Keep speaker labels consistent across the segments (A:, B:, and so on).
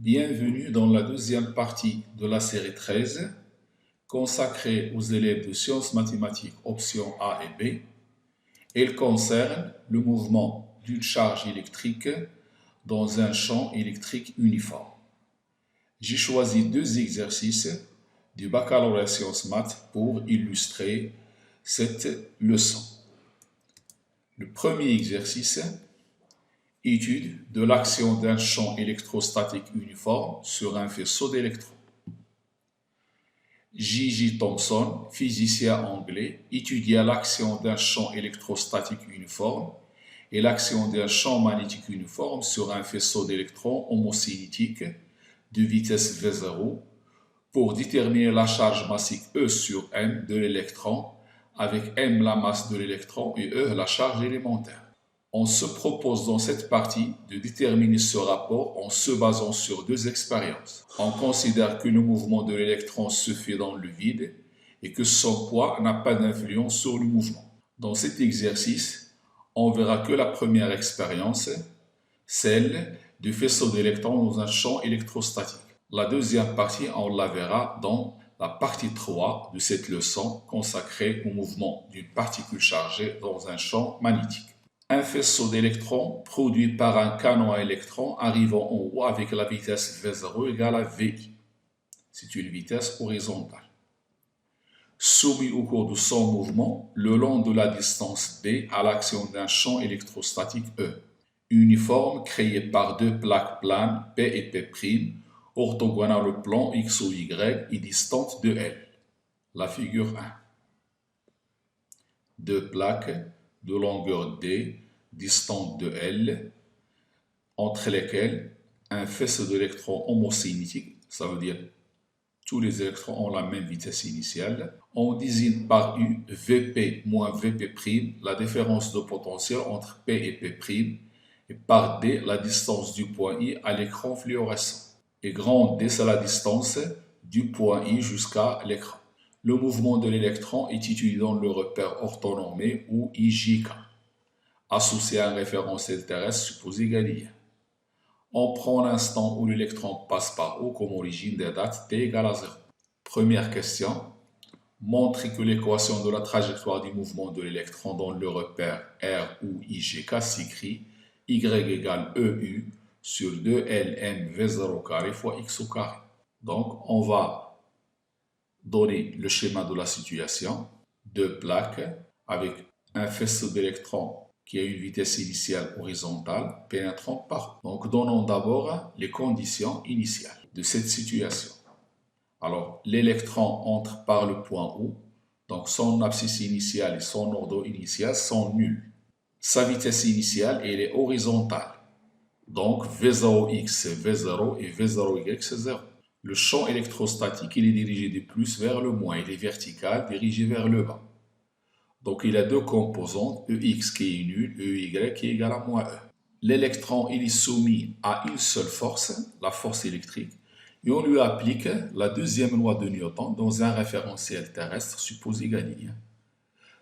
A: Bienvenue dans la deuxième partie de la série 13 consacrée aux élèves de sciences mathématiques options A et B. Elle concerne le mouvement d'une charge électrique dans un champ électrique uniforme. J'ai choisi deux exercices du baccalauréat sciences maths pour illustrer cette leçon. Le premier exercice, étude de l'action d'un champ électrostatique uniforme sur un faisceau d'électrons. J.J. Thomson, physicien anglais, étudia l'action d'un champ électrostatique uniforme et l'action d'un champ magnétique uniforme sur un faisceau d'électrons homocénétique de vitesse V0 pour déterminer la charge massique E sur M de l'électron avec M la masse de l'électron et E la charge élémentaire. On se propose dans cette partie de déterminer ce rapport en se basant sur deux expériences. On considère que le mouvement de l'électron se fait dans le vide et que son poids n'a pas d'influence sur le mouvement. Dans cet exercice, on verra que la première expérience, celle du faisceau d'électrons dans un champ électrostatique. La deuxième partie, on la verra dans la partie 3 de cette leçon consacrée au mouvement d'une particule chargée dans un champ magnétique. Un faisceau d'électrons produit par un canon à électrons arrivant en haut avec la vitesse V0 égale à VI. C'est une vitesse horizontale. Soumis au cours de son mouvement le long de la distance B à l'action d'un champ électrostatique E, uniforme créé par deux plaques planes P et P', orthogonales au plan X ou Y et distantes de L. La figure 1. Deux plaques de longueur D, distante de L, entre lesquelles un faisceau d'électrons homocénétique, ça veut dire tous les électrons ont la même vitesse initiale. On désigne par U Vp moins Vp', la différence de potentiel entre P et P', et par D la distance du point I à l'écran fluorescent. Et grand D, c'est la distance du point I jusqu'à l'écran. Le mouvement de l'électron est étudié dans le repère orthonormé ou IJK, associé à un référentiel terrestre supposé galiléen. On prend l'instant où l'électron passe par O comme origine des dates t égale à 0. Première question, montrer que l'équation de la trajectoire du mouvement de l'électron dans le repère R ou IJK s'écrit Y égale EU sur 2LM V0 carré fois X au carré. Donc, on va donner le schéma de la situation. Deux plaques avec un faisceau d'électrons qui a une vitesse initiale horizontale pénétrant par. Donc, donnons d'abord les conditions initiales de cette situation. Alors, l'électron entre par le point O, donc son abscisse initiale et son ordre initial sont nuls. Sa vitesse initiale, elle est horizontale. Donc, V0x c'est V0 et V0y c'est 0. Le champ électrostatique, il est dirigé du plus vers le moins, il est vertical, dirigé vers le bas. Donc, il a deux composantes, EX qui est nul, EY qui est égal à moins E. L'électron, il est soumis à une seule force, la force électrique, et on lui applique la deuxième loi de Newton dans un référentiel terrestre supposé galiléen.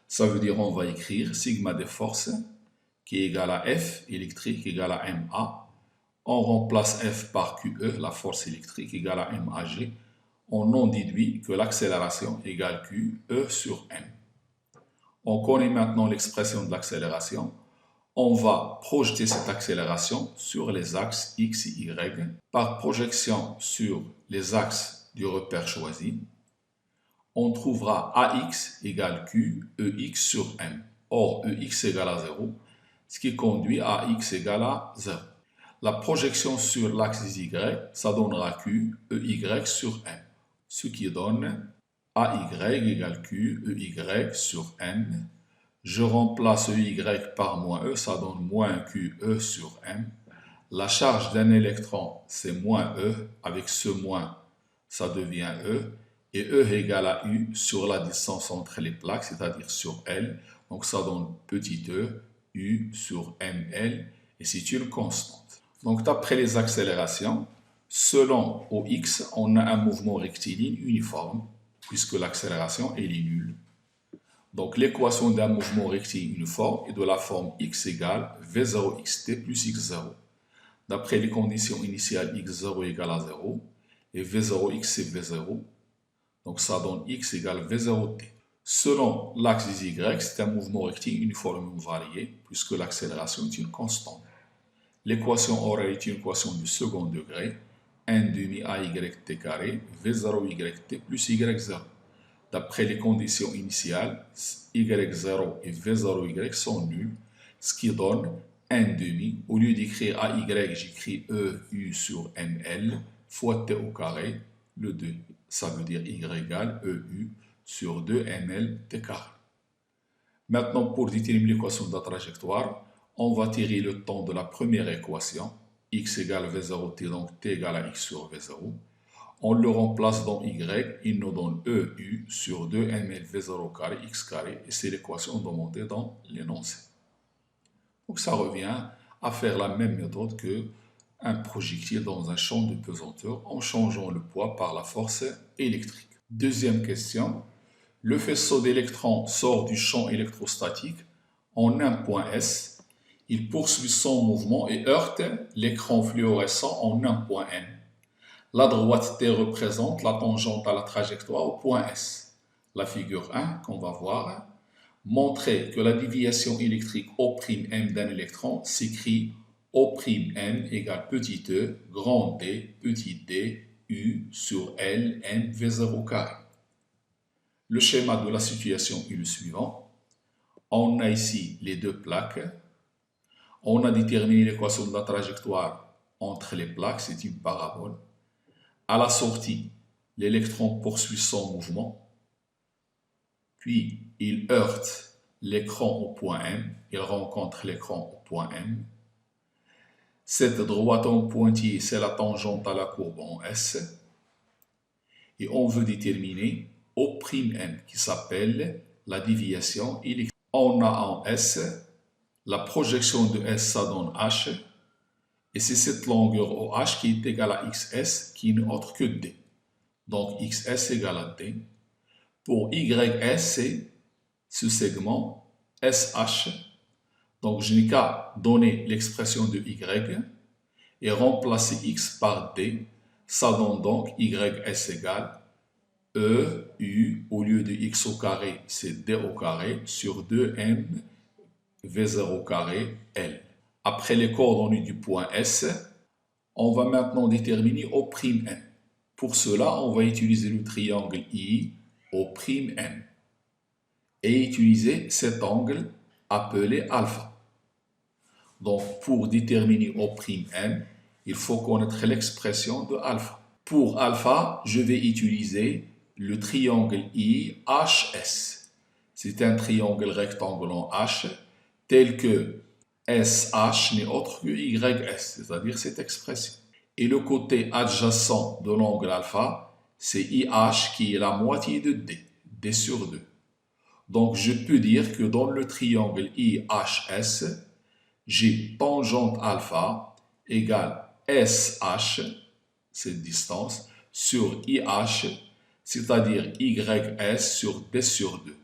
A: Ça veut dire on va écrire sigma des forces qui est égal à F électrique égale à MA. On remplace F par QE, la force électrique égale à MAG. On en déduit que l'accélération égale QE sur M. On connaît maintenant l'expression de l'accélération. On va projeter cette accélération sur les axes X et Y. Par projection sur les axes du repère choisi, on trouvera AX égale Q, EX sur M. Or, EX égale à 0, ce qui conduit à X égale à 0. La projection sur l'axe Y, ça donnera Q, EY sur M, ce qui donne AY égale Q, EY sur M. Je remplace EY par moins E, ça donne moins QE sur M. La charge d'un électron, c'est moins E. Avec ce moins, ça devient E. Et E égale à U sur la distance entre les plaques, c'est-à-dire sur L. Donc ça donne petit e, U sur ML, et c'est une constante. Donc d'après les accélérations, selon OX, on a un mouvement rectiligne uniforme, puisque l'accélération est nulle. Donc l'équation d'un mouvement rectiligne uniforme est de la forme x égale V0xt plus x0. d'après les conditions initiales x0 égale à 0 et v0, x c'est v0. Donc ça donne x égale v0t. Selon l'axe des y, c'est un mouvement rectiligne uniformément varié puisque l'accélération est une constante. L'équation aurait été une équation du second degré, 1 demi AYT carré, V0YT plus Y0. D'après les conditions initiales, Y0 et V0Y sont nuls, ce qui donne 1 demi. Au lieu d'écrire AY, j'écris EU sur ML fois T au carré. Le 2, ça veut dire Y égale EU sur 2 ML T carré. Maintenant, pour déterminer l'équation de la trajectoire, on va tirer le temps de la première équation, x égale v0t, donc t égale à x sur v0. On le remplace dans y, il nous donne EU sur 2 ml v0 carré x carré, et c'est l'équation demandée dans l'énoncé. Donc ça revient à faire la même méthode qu'un projectile dans un champ de pesanteur en changeant le poids par la force électrique. Deuxième question, le faisceau d'électrons sort du champ électrostatique en un point S. Il poursuit son mouvement et heurte l'écran fluorescent en un point N. La droite T représente la tangente à la trajectoire au point S. La figure 1 qu'on va voir montrait que la déviation électrique O'M d'un électron s'écrit O'M égale petit e, grand D, petit d, U sur L, M, V0 carré. Le schéma de la situation est le suivant. On a ici les deux plaques. On a déterminé l'équation de la trajectoire entre les plaques, c'est une parabole. À la sortie, l'électron poursuit son mouvement, puis il heurte l'écran au point M, il rencontre l'écran au point M. Cette droite en pointillé, c'est la tangente à la courbe en S. Et on veut déterminer O'M qui s'appelle la déviation électrique. On a en S la projection de S, ça donne H, et c'est cette longueur OH qui est égale à XS, qui n'est autre que D. Donc XS égale à D. Pour YS, c'est ce segment SH. Donc je n'ai qu'à donner l'expression de Y et remplacer X par D. Ça donne donc YS égale EU, au lieu de X au carré, c'est D au carré, sur 2M V0 carré L. Après les coordonnées du point S, on va maintenant déterminer O'M. Pour cela, on va utiliser le triangle I, O'M, et utiliser cet angle appelé alpha. Donc, pour déterminer O'M, il faut connaître l'expression de alpha. Pour alpha, je vais utiliser le triangle IHS. C'est un triangle rectangle en H, tel que SH n'est autre que YS, c'est-à-dire cette expression. Et le côté adjacent de l'angle alpha, c'est IH qui est la moitié de D, D sur 2. Donc je peux dire que dans le triangle IHS, j'ai tangente alpha égale SH, cette distance, sur IH, c'est-à-dire YS sur D sur 2.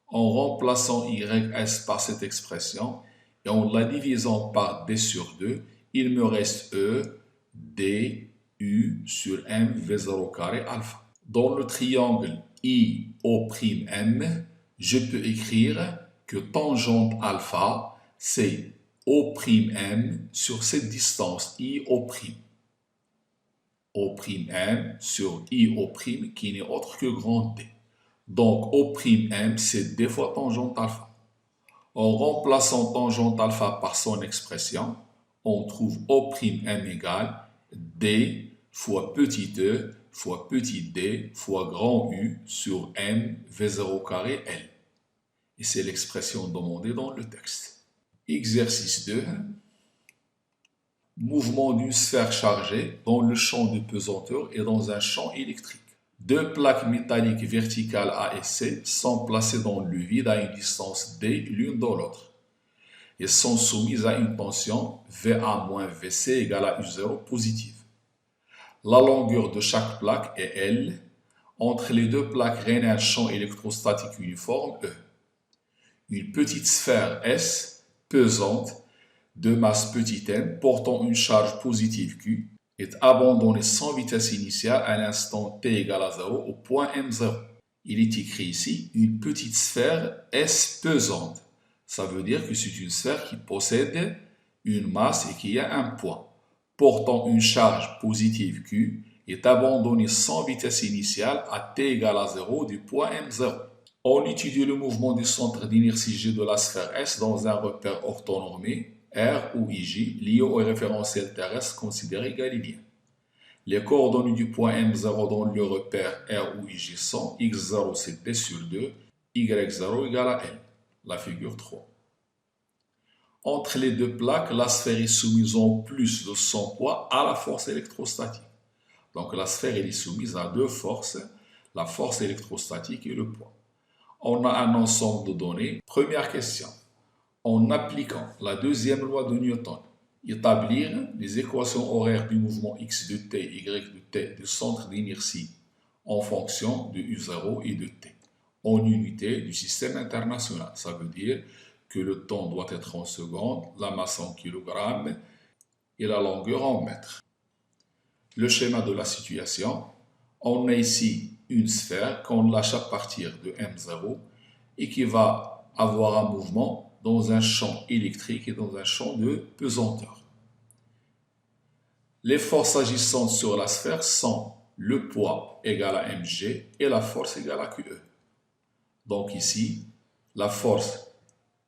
A: En remplaçant YS par cette expression et en la divisant par D sur 2, il me reste E, D, U sur M, V0 carré alpha. Dans le triangle IO'M, je peux écrire que tangente alpha, c'est O'M sur cette distance IO'. O'M sur IO' qui n'est autre que grand D. Donc, O'M, c'est D fois tangente alpha. En remplaçant tangente alpha par son expression, on trouve O'M égale D fois petit e fois petit d fois grand U sur M V0 carré L. Et c'est l'expression demandée dans le texte. Exercice 2. Mouvement d'une sphère chargée dans le champ de pesanteur et dans un champ électrique. Deux plaques métalliques verticales A et C sont placées dans le vide à une distance D l'une de l'autre et sont soumises à une tension VA-VC égale à U0 positive. La longueur de chaque plaque est L. Entre les deux plaques règne un champ électrostatique uniforme E. Une petite sphère S pesante de masse petit m portant une charge positive Q est abandonné sans vitesse initiale à l'instant t égale à 0 au point M0. Il est écrit ici une petite sphère S pesante. Ça veut dire que c'est une sphère qui possède une masse et qui a un poids portant une charge positive Q est abandonné sans vitesse initiale à t égale à 0 du point M0. On étudie le mouvement du centre d'inertie G de la sphère S dans un repère orthonormé R ou IJ lié au référentiel terrestre considéré galiléen. Les coordonnées du point M0 dans le repère R ou IJ sont x0 c'est T sur 2, y0 égale à L, la figure 3. Entre les deux plaques, la sphère est soumise en plus de son poids à la force électrostatique. Donc la sphère est soumise à deux forces, la force électrostatique et le poids. On a un ensemble de données. Première question. En appliquant la deuxième loi de Newton, établir les équations horaires du mouvement x de t, y de t du centre d'inertie en fonction de u0 et de t, en unité du système international. Ça veut dire que le temps doit être en secondes, la masse en kilogrammes et la longueur en mètres. Le schéma de la situation, on a ici une sphère qu'on lâche à partir de M0 et qui va avoir un mouvement dans un champ électrique et dans un champ de pesanteur. Les forces agissantes sur la sphère sont le poids égal à mg et la force égale à QE. Donc ici, la force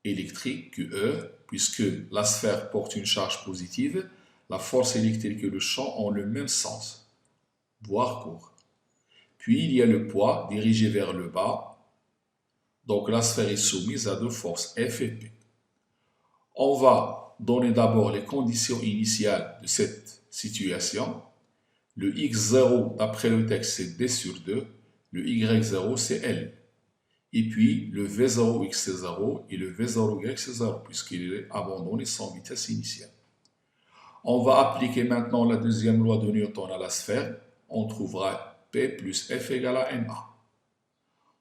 A: électrique QE, puisque la sphère porte une charge positive, la force électrique et le champ ont le même sens, voire court. Puis il y a le poids dirigé vers le bas, donc la sphère est soumise à deux forces F et P. On va donner d'abord les conditions initiales de cette situation. Le x0 d'après le texte c'est D sur 2, le y0 c'est L. Et puis le v0 x c'est 0 et le v0 y c'est 0 puisqu'il est abandonné sans vitesse initiale. On va appliquer maintenant la deuxième loi de Newton à la sphère. On trouvera P plus F égale à ma.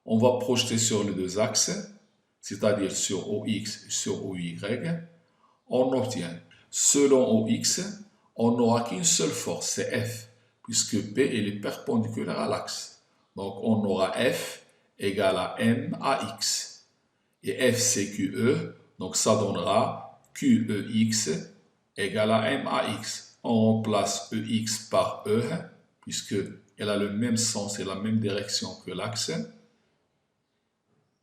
A: On va projeter sur les deux axes, c'est-à-dire sur OX et sur OY. On obtient, selon OX, on n'aura qu'une seule force, c'est F, puisque P est perpendiculaire à l'axe. Donc on aura F égale à M à X. Et F c'est QE, donc ça donnera QEX égale à M à X. On remplace EX par E, puisqu'elle a le même sens et la même direction que l'axe.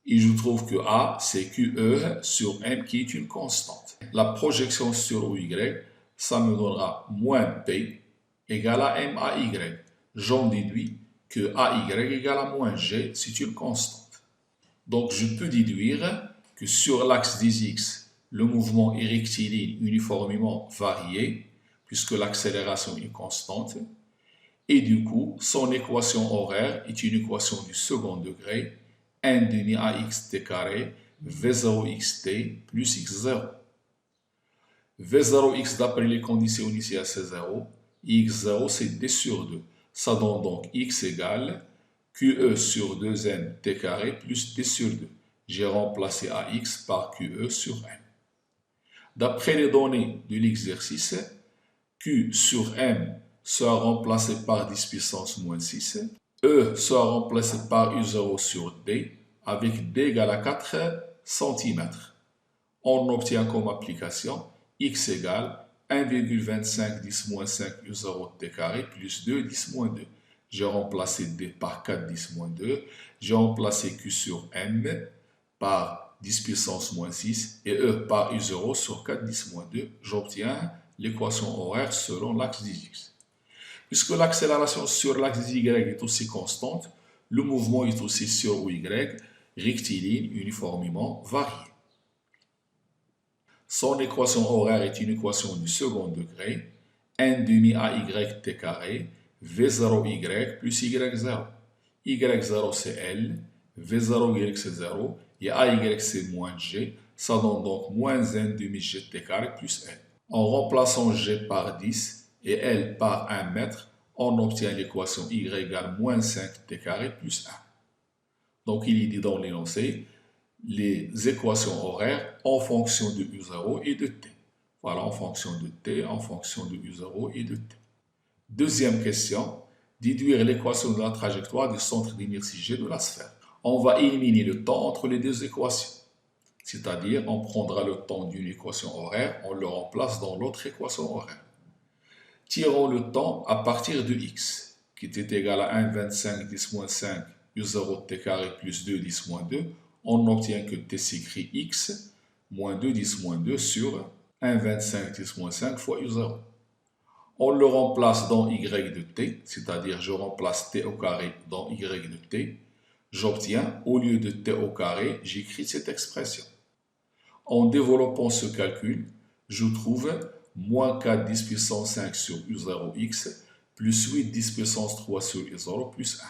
A: Et je trouve que A, c'est QE sur M qui est une constante. La projection sur Y, ça me donnera moins P égale à M à Y. J'en déduis que AY égale à moins G, c'est une constante. Donc je peux déduire que sur l'axe des X, le mouvement est rectiligne uniformément varié, puisque l'accélération est constante. Et du coup, son équation horaire est une équation du second degré, 1 demi ax t carré v0 xt plus x0. v0x d'après les conditions initiales c'est 0, x0 c'est d sur 2. Ça donne donc x égale QE sur 2m t carré plus d sur 2. J'ai remplacé AX par QE sur M. D'après les données de l'exercice, Q sur M sera remplacé par 10 puissance moins 6. E sera remplacé par U0 sur D avec D égale à 4 cm. On obtient comme application X égale 1,25 10 moins 5 U0 T carré plus 2 10 moins 2. J'ai remplacé D par 4 10 moins 2. J'ai remplacé Q sur M par 10 puissance moins 6 et E par U0 sur 4 10 moins 2. J'obtiens l'équation horaire selon l'axe des X. Puisque l'accélération sur l'axe des Y est aussi constante, le mouvement est aussi sur Y, rectiligne, uniformément varié. Son équation horaire est une équation du second degré, 1 demi AY t carré, V0Y plus Y0. Y0 c'est L, V0Y c'est 0, et AY c'est moins G, ça donne donc moins 1 demi G t carré plus L. En remplaçant G par 10 et L par 1 mètre, on obtient l'équation Y égale moins 5 t carré plus 1. Donc il est dit dans l'énoncé les équations horaires en fonction de U0 et de T. Voilà, en fonction de t, en fonction de u0 et de t. Deuxième question, déduire l'équation de la trajectoire du centre d'inertie G de la sphère. On va éliminer le temps entre les deux équations. C'est-à-dire, on prendra le temps d'une équation horaire, on le remplace dans l'autre équation horaire. Tirons le temps à partir de x, qui était égal à 1,25 10-5 u0 t carré plus 2 10-2. On obtient que t s'écrit x moins 2 10-2 sur 1,25 10-5 fois u0. On le remplace dans y de t, c'est-à-dire je remplace t au carré dans y de t. J'obtiens, au lieu de t au carré, j'écris cette expression. En développant ce calcul, je trouve moins 4 10 puissance 5 sur u0x plus 8 10 puissance 3 sur u0 plus 1.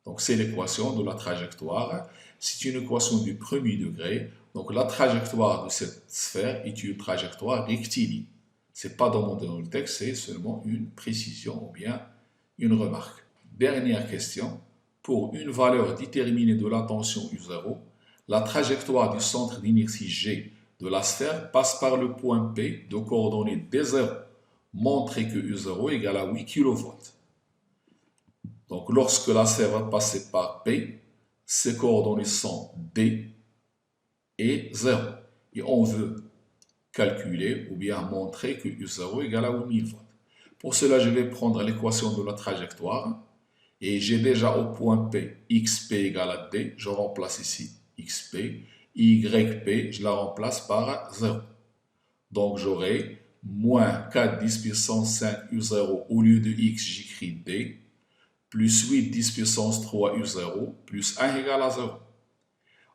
A: Donc c'est l'équation de la trajectoire. C'est une équation du premier degré. Donc la trajectoire de cette sphère est une trajectoire rectiligne. Ce n'est pas demandé dans le texte, c'est seulement une précision ou bien une remarque. Dernière question. Pour une valeur déterminée de la tension U0, la trajectoire du centre d'inertie G de la sphère passe par le point P de coordonnées D0. Montrez que U0 est égal à 8 kV. Donc lorsque la sphère va passer par P, ses coordonnées sont D et 0. Et on veut calculer ou bien montrer que U0 est égal à 8000 volts. Pour cela, je vais prendre l'équation de la trajectoire. Et j'ai déjà au point P, xp égale à d, je remplace ici xp, yp, je la remplace par 0. Donc j'aurai moins 4 10 puissance 5 u0, au lieu de x, j'écris d, plus 8 10 puissance 3 u0, plus 1 égale à 0.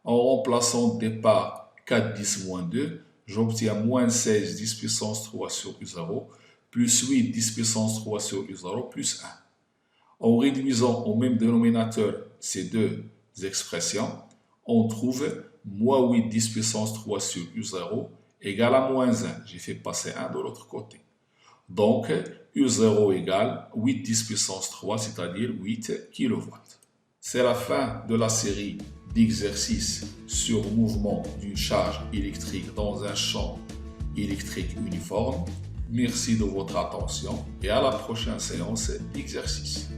A: En remplaçant d par 4 10 moins 2, j'obtiens moins 16 10 puissance 3 sur u0, plus 8 10 puissance 3 sur u0, plus 1. En réduisant au même dénominateur ces deux expressions, on trouve moins 8 10 puissance 3 sur U0 égale à moins 1. J'ai fait passer 1 de l'autre côté. Donc, U0 égale 8 10 puissance 3, c'est-à-dire 8 kV. C'est la fin de la série d'exercices sur le mouvement d'une charge électrique dans un champ électrique uniforme. Merci de votre attention et à la prochaine séance d'exercice.